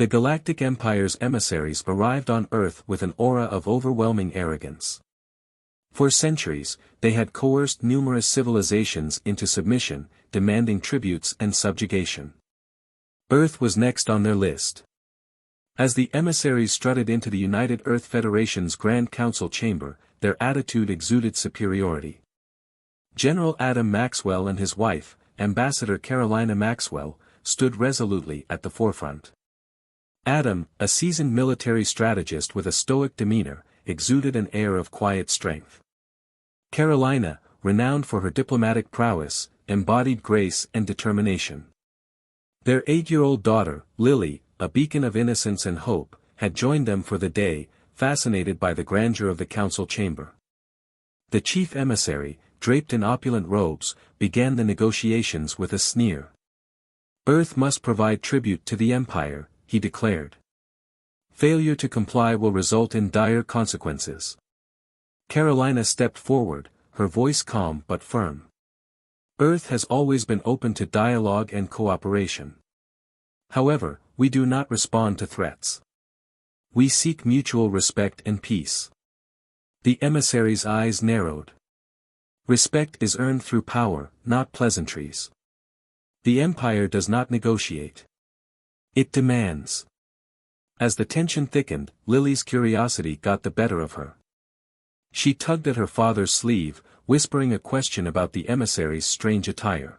The Galactic Empire's emissaries arrived on Earth with an aura of overwhelming arrogance. For centuries, they had coerced numerous civilizations into submission, demanding tributes and subjugation. Earth was next on their list. As the emissaries strutted into the United Earth Federation's Grand Council chamber, their attitude exuded superiority. General Adam Maxwell and his wife, Ambassador Carolina Maxwell, stood resolutely at the forefront. Adam, a seasoned military strategist with a stoic demeanor, exuded an air of quiet strength. Carolina, renowned for her diplomatic prowess, embodied grace and determination. Their 8-year-old daughter, Lily, a beacon of innocence and hope, had joined them for the day, fascinated by the grandeur of the council chamber. The chief emissary, draped in opulent robes, began the negotiations with a sneer. Earth must provide tribute to the Empire, he declared. Failure to comply will result in dire consequences. Carolina stepped forward, her voice calm but firm. Earth has always been open to dialogue and cooperation. However, we do not respond to threats. We seek mutual respect and peace. The emissary's eyes narrowed. Respect is earned through power, not pleasantries. The Empire does not negotiate. It demands. As the tension thickened, Lily's curiosity got the better of her. She tugged at her father's sleeve, whispering a question about the emissary's strange attire.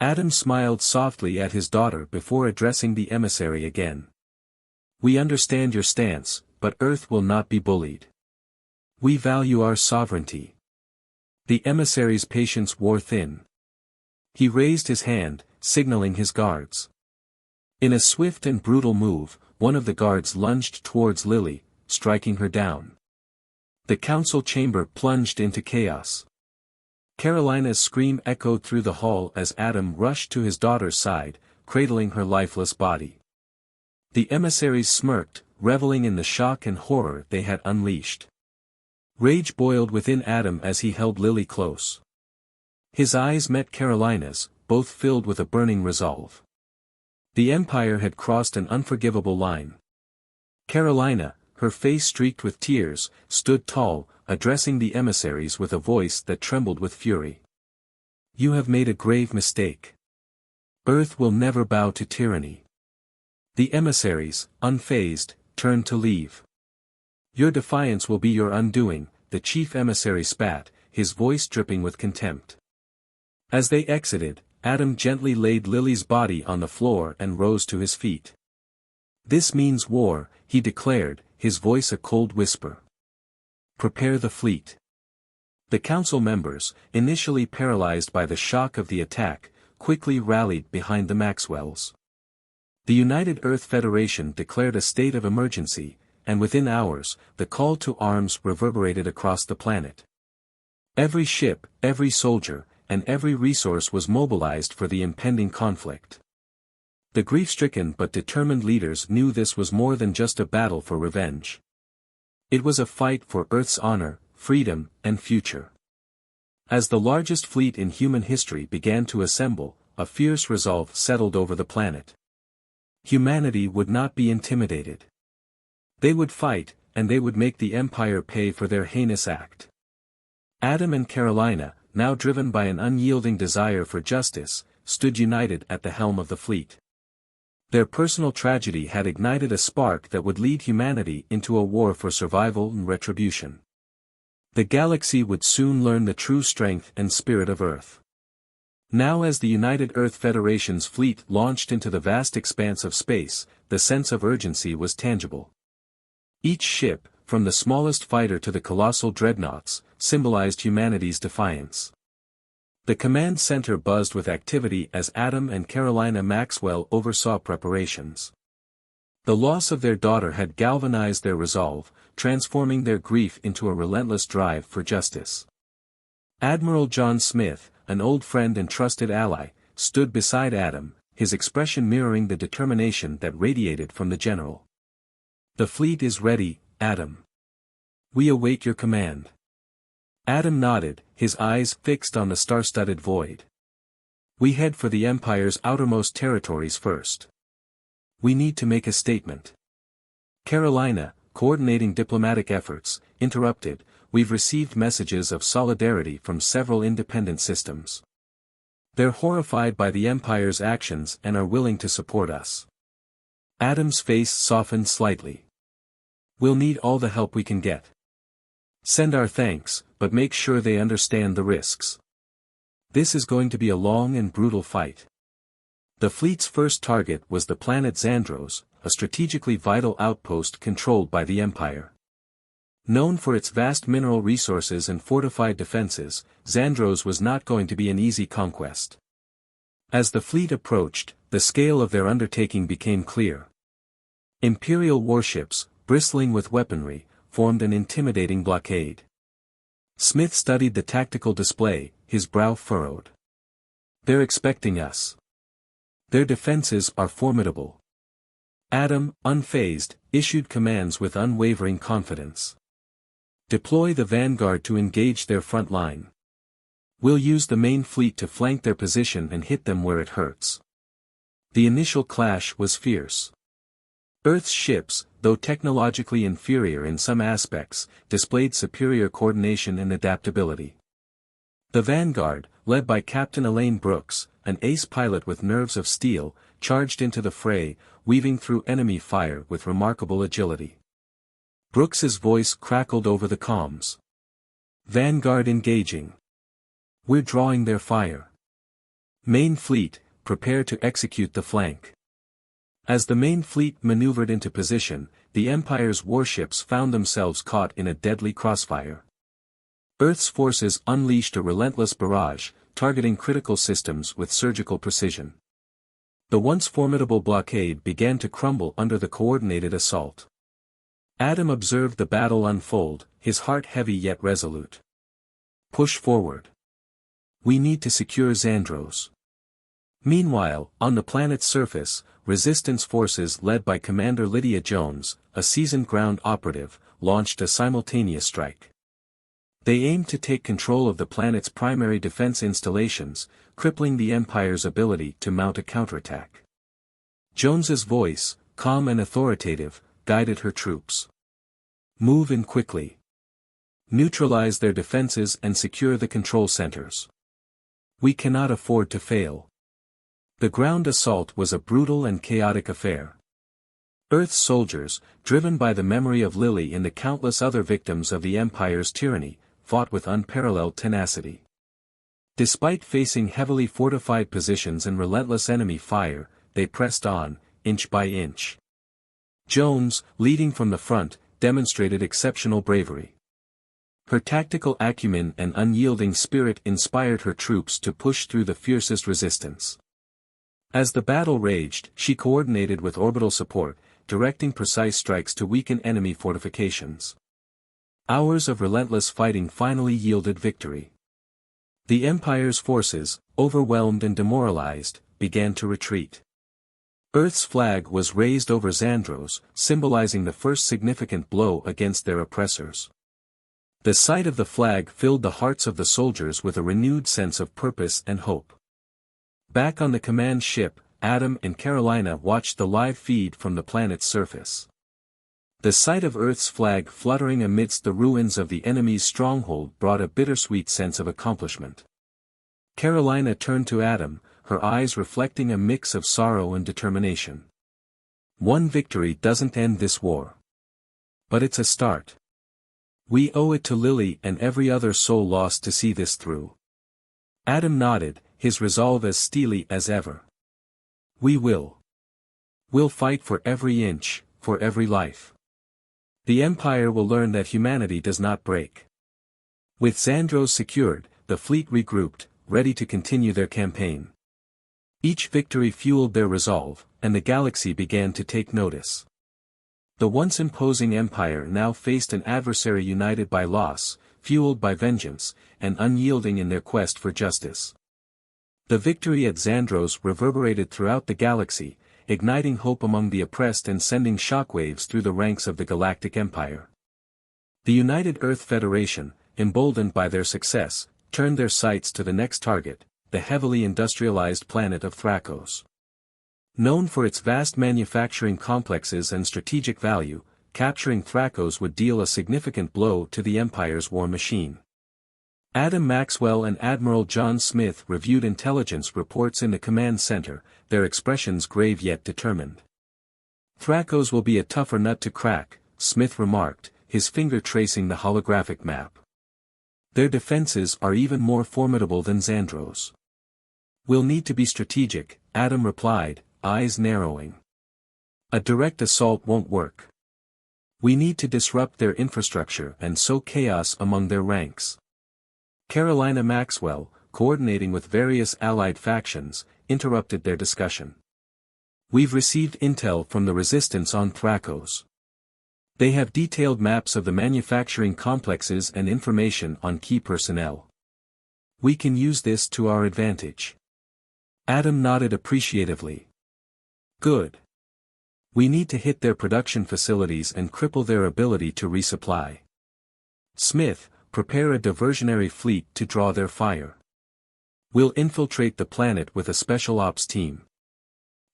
Adam smiled softly at his daughter before addressing the emissary again. We understand your stance, but Earth will not be bullied. We value our sovereignty. The emissary's patience wore thin. He raised his hand, signaling his guards. In a swift and brutal move, one of the guards lunged towards Lily, striking her down. The council chamber plunged into chaos. Carolina's scream echoed through the hall as Adam rushed to his daughter's side, cradling her lifeless body. The emissaries smirked, reveling in the shock and horror they had unleashed. Rage boiled within Adam as he held Lily close. His eyes met Carolina's, both filled with a burning resolve. The Empire had crossed an unforgivable line. Carolina, her face streaked with tears, stood tall, addressing the emissaries with a voice that trembled with fury. You have made a grave mistake. Earth will never bow to tyranny. The emissaries, unfazed, turned to leave. Your defiance will be your undoing, the chief emissary spat, his voice dripping with contempt. As they exited, Adam gently laid Lily's body on the floor and rose to his feet. This means war, he declared, his voice a cold whisper. Prepare the fleet. The council members, initially paralyzed by the shock of the attack, quickly rallied behind the Maxwells. The United Earth Federation declared a state of emergency, and within hours, the call to arms reverberated across the planet. Every ship, every soldier, and every resource was mobilized for the impending conflict. The grief-stricken but determined leaders knew this was more than just a battle for revenge. It was a fight for Earth's honor, freedom, and future. As the largest fleet in human history began to assemble, a fierce resolve settled over the planet. Humanity would not be intimidated. They would fight, and they would make the Empire pay for their heinous act. Adam and Carolina, now driven by an unyielding desire for justice, stood united at the helm of the fleet. Their personal tragedy had ignited a spark that would lead humanity into a war for survival and retribution. The galaxy would soon learn the true strength and spirit of Earth. Now as the United Earth Federation's fleet launched into the vast expanse of space, the sense of urgency was tangible. Each ship, from the smallest fighter to the colossal dreadnoughts, symbolized humanity's defiance. The command center buzzed with activity as Adam and Carolina Maxwell oversaw preparations. The loss of their daughter had galvanized their resolve, transforming their grief into a relentless drive for justice. Admiral John Smith, an old friend and trusted ally, stood beside Adam, his expression mirroring the determination that radiated from the general. The fleet is ready, Adam. We await your command. Adam nodded, his eyes fixed on the star-studded void. We head for the Empire's outermost territories first. We need to make a statement. Carolina, coordinating diplomatic efforts, interrupted. We've received messages of solidarity from several independent systems. They're horrified by the Empire's actions and are willing to support us. Adam's face softened slightly. We'll need all the help we can get. Send our thanks, but make sure they understand the risks. This is going to be a long and brutal fight. The fleet's first target was the planet Xandros, a strategically vital outpost controlled by the Empire. Known for its vast mineral resources and fortified defenses, Xandros was not going to be an easy conquest. As the fleet approached, the scale of their undertaking became clear. Imperial warships, bristling with weaponry, formed an intimidating blockade. Smith studied the tactical display, his brow furrowed. They're expecting us. Their defenses are formidable. Adam, unfazed, issued commands with unwavering confidence. Deploy the vanguard to engage their front line. We'll use the main fleet to flank their position and hit them where it hurts. The initial clash was fierce. Earth's ships, though technologically inferior in some aspects, displayed superior coordination and adaptability. The vanguard, led by Captain Elaine Brooks, an ace pilot with nerves of steel, charged into the fray, weaving through enemy fire with remarkable agility. Brooks's voice crackled over the comms. Vanguard engaging. We're drawing their fire. Main fleet, prepare to execute the flank. As the main fleet maneuvered into position, the Empire's warships found themselves caught in a deadly crossfire. Earth's forces unleashed a relentless barrage, targeting critical systems with surgical precision. The once formidable blockade began to crumble under the coordinated assault. Adam observed the battle unfold, his heart heavy yet resolute. Push forward. We need to secure Xandros. Meanwhile, on the planet's surface, resistance forces led by Commander Lydia Jones, a seasoned ground operative, launched a simultaneous strike. They aimed to take control of the planet's primary defense installations, crippling the Empire's ability to mount a counterattack. Jones's voice, calm and authoritative, guided her troops. Move in quickly. Neutralize their defenses and secure the control centers. We cannot afford to fail. The ground assault was a brutal and chaotic affair. Earth's soldiers, driven by the memory of Lily and the countless other victims of the Empire's tyranny, fought with unparalleled tenacity. Despite facing heavily fortified positions and relentless enemy fire, they pressed on, inch by inch. Jones, leading from the front, demonstrated exceptional bravery. Her tactical acumen and unyielding spirit inspired her troops to push through the fiercest resistance. As the battle raged, she coordinated with orbital support, directing precise strikes to weaken enemy fortifications. Hours of relentless fighting finally yielded victory. The Empire's forces, overwhelmed and demoralized, began to retreat. Earth's flag was raised over Xandros, symbolizing the first significant blow against their oppressors. The sight of the flag filled the hearts of the soldiers with a renewed sense of purpose and hope. Back on the command ship, Adam and Carolina watched the live feed from the planet's surface. The sight of Earth's flag fluttering amidst the ruins of the enemy's stronghold brought a bittersweet sense of accomplishment. Carolina turned to Adam, her eyes reflecting a mix of sorrow and determination. One victory doesn't end this war. But it's a start. We owe it to Lily and every other soul lost to see this through. Adam nodded, his resolve as steely as ever. We will. We'll fight for every inch, for every life. The Empire will learn that humanity does not break. With Xandros secured, the fleet regrouped, ready to continue their campaign. Each victory fueled their resolve, and the galaxy began to take notice. The once imposing empire now faced an adversary united by loss, fueled by vengeance, and unyielding in their quest for justice. The victory at Xandros reverberated throughout the galaxy, igniting hope among the oppressed and sending shockwaves through the ranks of the Galactic Empire. The United Earth Federation, emboldened by their success, turned their sights to the next target, the heavily industrialized planet of Thrakos. Known for its vast manufacturing complexes and strategic value, capturing Thrakos would deal a significant blow to the Empire's war machine. Adam Maxwell and Admiral John Smith reviewed intelligence reports in the command center, their expressions grave yet determined. "Thrakos will be a tougher nut to crack," Smith remarked, his finger tracing the holographic map. "Their defenses are even more formidable than Xandros." "We'll need to be strategic," Adam replied, eyes narrowing. "A direct assault won't work. We need to disrupt their infrastructure and sow chaos among their ranks." Carolina Maxwell, coordinating with various allied factions, interrupted their discussion. "We've received intel from the resistance on Thrakos. They have detailed maps of the manufacturing complexes and information on key personnel. We can use this to our advantage." Adam nodded appreciatively. "Good. We need to hit their production facilities and cripple their ability to resupply. Smith, prepare a diversionary fleet to draw their fire. We'll infiltrate the planet with a special ops team."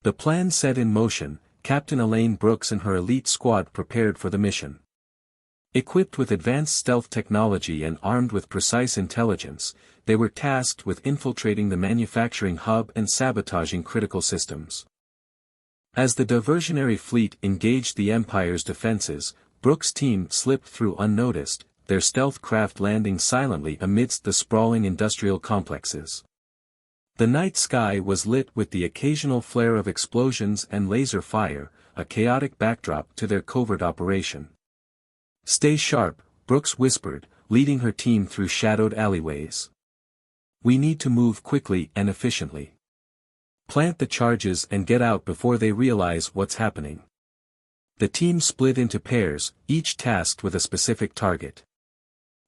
The plan set in motion, Captain Elaine Brooks and her elite squad prepared for the mission. Equipped with advanced stealth technology and armed with precise intelligence, they were tasked with infiltrating the manufacturing hub and sabotaging critical systems. As the diversionary fleet engaged the Empire's defenses, Brooks' team slipped through unnoticed, their stealth craft landing silently amidst the sprawling industrial complexes. The night sky was lit with the occasional flare of explosions and laser fire, a chaotic backdrop to their covert operation. "Stay sharp," Brooks whispered, leading her team through shadowed alleyways. "We need to move quickly and efficiently. Plant the charges and get out before they realize what's happening." The team split into pairs, each tasked with a specific target.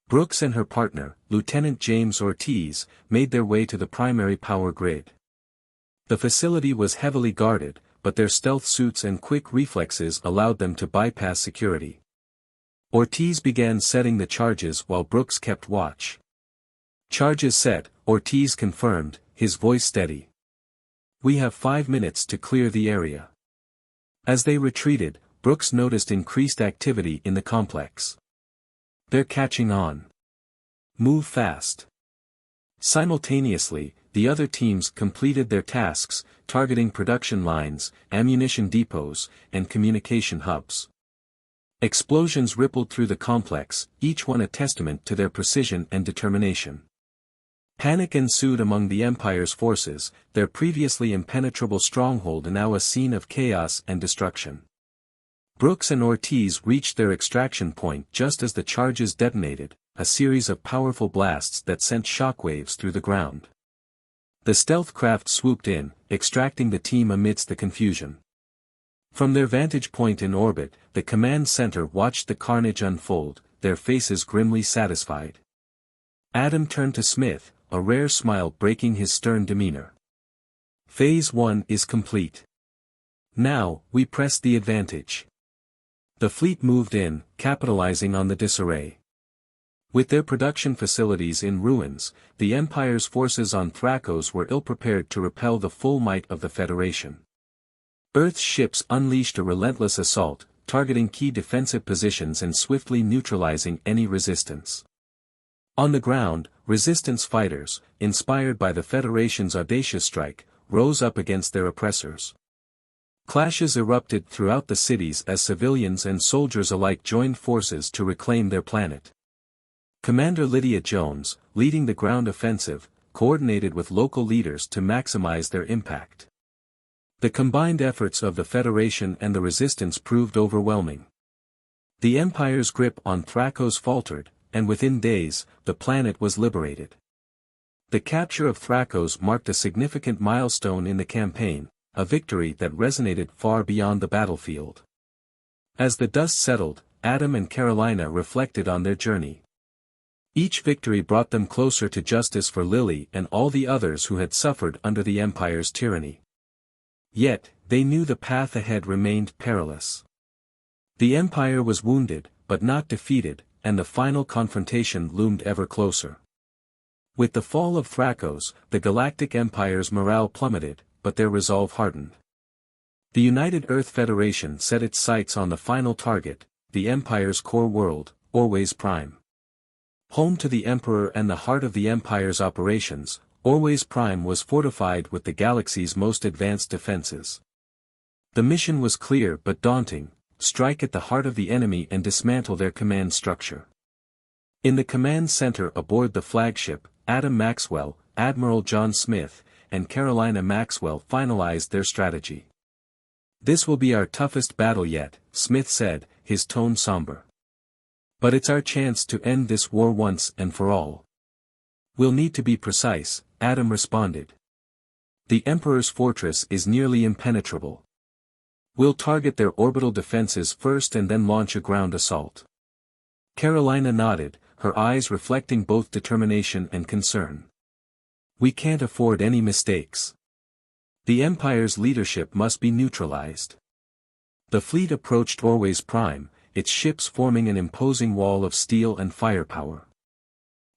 Brooks and her partner, Lieutenant James Ortiz, made their way to the primary power grid. The facility was heavily guarded, but their stealth suits and quick reflexes allowed them to bypass security. Ortiz began setting the charges while Brooks kept watch. "Charges set," Ortiz confirmed, his voice steady. "We have 5 minutes to clear the area." As they retreated, Brooks noticed increased activity in the complex. "They're catching on. Move fast." Simultaneously, the other teams completed their tasks, targeting production lines, ammunition depots, and communication hubs. Explosions rippled through the complex, each one a testament to their precision and determination. Panic ensued among the Empire's forces, their previously impenetrable stronghold now a scene of chaos and destruction. Brooks and Ortiz reached their extraction point just as the charges detonated, a series of powerful blasts that sent shockwaves through the ground. The stealth craft swooped in, extracting the team amidst the confusion. From their vantage point in orbit, the command center watched the carnage unfold, their faces grimly satisfied. Adam turned to Smith, a rare smile breaking his stern demeanor. "Phase 1 is complete. Now, we press the advantage." The fleet moved in, capitalizing on the disarray. With their production facilities in ruins, the Empire's forces on Thrakos were ill-prepared to repel the full might of the Federation. Earth's ships unleashed a relentless assault, targeting key defensive positions and swiftly neutralizing any resistance. On the ground, resistance fighters, inspired by the Federation's audacious strike, rose up against their oppressors. Clashes erupted throughout the cities as civilians and soldiers alike joined forces to reclaim their planet. Commander Lydia Jones, leading the ground offensive, coordinated with local leaders to maximize their impact. The combined efforts of the Federation and the Resistance proved overwhelming. The Empire's grip on Thrakos faltered, and within days, the planet was liberated. The capture of Thrakos marked a significant milestone in the campaign, a victory that resonated far beyond the battlefield. As the dust settled, Adam and Carolina reflected on their journey. Each victory brought them closer to justice for Lily and all the others who had suffered under the Empire's tyranny. Yet, they knew the path ahead remained perilous. The Empire was wounded, but not defeated, and the final confrontation loomed ever closer. With the fall of Thrakos, the Galactic Empire's morale plummeted, but their resolve hardened. The United Earth Federation set its sights on the final target, the Empire's core world, Orway's Prime. Home to the Emperor and the heart of the Empire's operations, Orway's Prime was fortified with the galaxy's most advanced defenses. The mission was clear but daunting: strike at the heart of the enemy and dismantle their command structure. In the command center aboard the flagship, Adam Maxwell, Admiral John Smith, and Carolina Maxwell finalized their strategy. "This will be our toughest battle yet," Smith said, his tone somber. "But it's our chance to end this war once and for all." "We'll need to be precise," Adam responded. "The Emperor's fortress is nearly impenetrable. We'll target their orbital defenses first and then launch a ground assault." Carolina nodded, her eyes reflecting both determination and concern. "We can't afford any mistakes. The Empire's leadership must be neutralized." The fleet approached Orway's Prime, its ships forming an imposing wall of steel and firepower.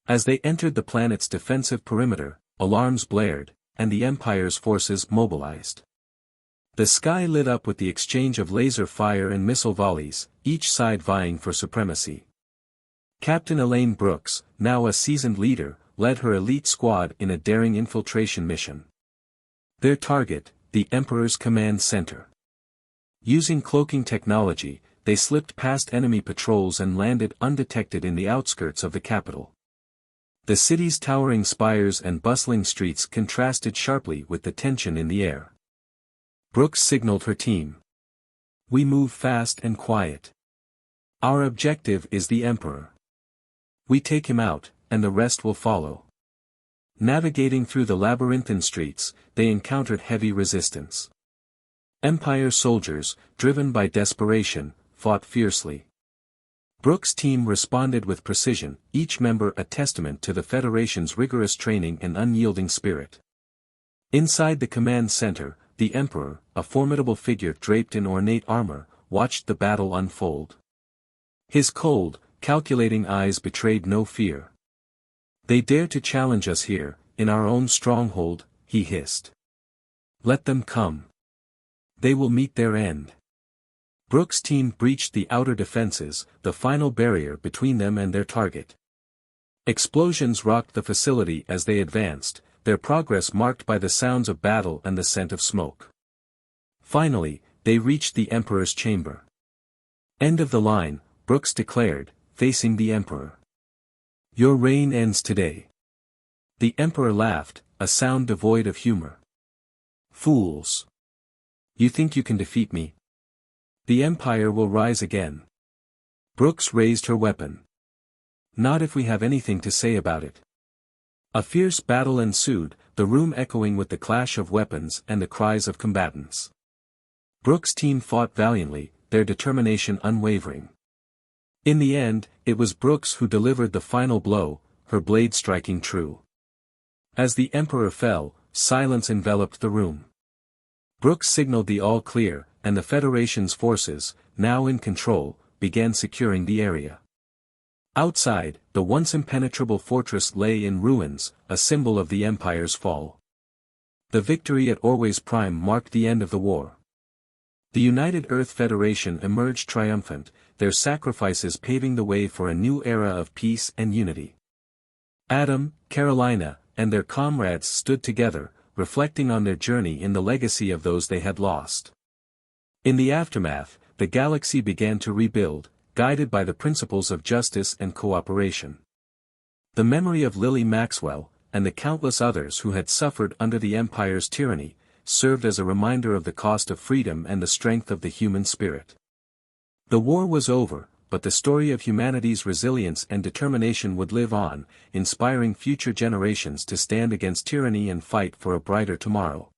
As they entered the planet's defensive perimeter, alarms blared, and the Empire's forces mobilized. The sky lit up with the exchange of laser fire and missile volleys, each side vying for supremacy. Captain Elaine Brooks, now a seasoned leader, led her elite squad in a daring infiltration mission. Their target, the Emperor's command center. Using cloaking technology, they slipped past enemy patrols and landed undetected in the outskirts of the capital. The city's towering spires and bustling streets contrasted sharply with the tension in the air. Brooks signaled her team. "We move fast and quiet. Our objective is the Emperor. We take him out, and the rest will follow." Navigating through the labyrinthine streets, they encountered heavy resistance. Empire soldiers, driven by desperation, fought fiercely. Brooks' team responded with precision, each member a testament to the Federation's rigorous training and unyielding spirit. Inside the command center, the Emperor, a formidable figure draped in ornate armor, watched the battle unfold. His cold, calculating eyes betrayed no fear. "They dare to challenge us here, in our own stronghold," he hissed. "Let them come. They will meet their end." Brooks' team breached the outer defenses, the final barrier between them and their target. Explosions rocked the facility as they advanced, their progress marked by the sounds of battle and the scent of smoke. Finally, they reached the Emperor's chamber. "End of the line," Brooks declared, facing the Emperor. "Your reign ends today." The Emperor laughed, a sound devoid of humor. "Fools! You think you can defeat me? The Empire will rise again." Brooks raised her weapon. "Not if we have anything to say about it." A fierce battle ensued, the room echoing with the clash of weapons and the cries of combatants. Brooks' team fought valiantly, their determination unwavering. In the end, it was Brooks who delivered the final blow, her blade striking true. As the Emperor fell, silence enveloped the room. Brooks signaled the all-clear, and the Federation's forces, now in control, began securing the area. Outside, the once impenetrable fortress lay in ruins, a symbol of the Empire's fall. The victory at Orway's Prime marked the end of the war. The United Earth Federation emerged triumphant, their sacrifices paving the way for a new era of peace and unity. Adam, Carolina, and their comrades stood together, reflecting on their journey in the legacy of those they had lost. In the aftermath, the galaxy began to rebuild, guided by the principles of justice and cooperation. The memory of Lily Maxwell, and the countless others who had suffered under the Empire's tyranny, served as a reminder of the cost of freedom and the strength of the human spirit. The war was over, but the story of humanity's resilience and determination would live on, inspiring future generations to stand against tyranny and fight for a brighter tomorrow.